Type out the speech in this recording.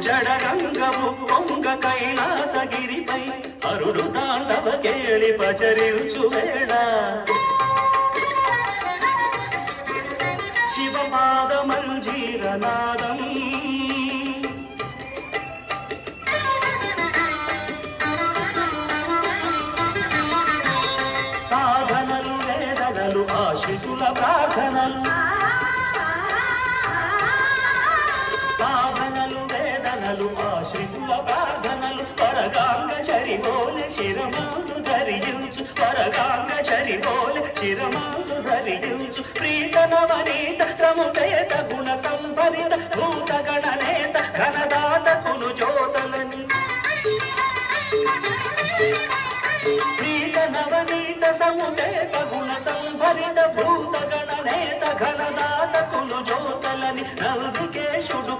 జడగంగవు పొంగ కైలాసగిరిపై అరుడు తాండవ కేళి పచరించు వేళ శివపాద మంజీరనాదం సాధనలు వేదనలు ఆశ్రితుల ప్రార్థనలు సాధనలు వేదనలు ఆశ్రితుల ప్రార్థనలు పరగాంగ చరిబోలె శిరమాలు ధరించు పరగాంగ చరిబోలె శిరమాలు ధరించు ప్రీత నవనీత సముపేత గుణ సంభరిత భూత గణనేత ఘనదాత కులు జ్యోతలని ప్రీత నవనీత సముపేత గుణ సంభరిత భూత గణనేత ఘనదాత కులు జ్యోతలని నవ్వు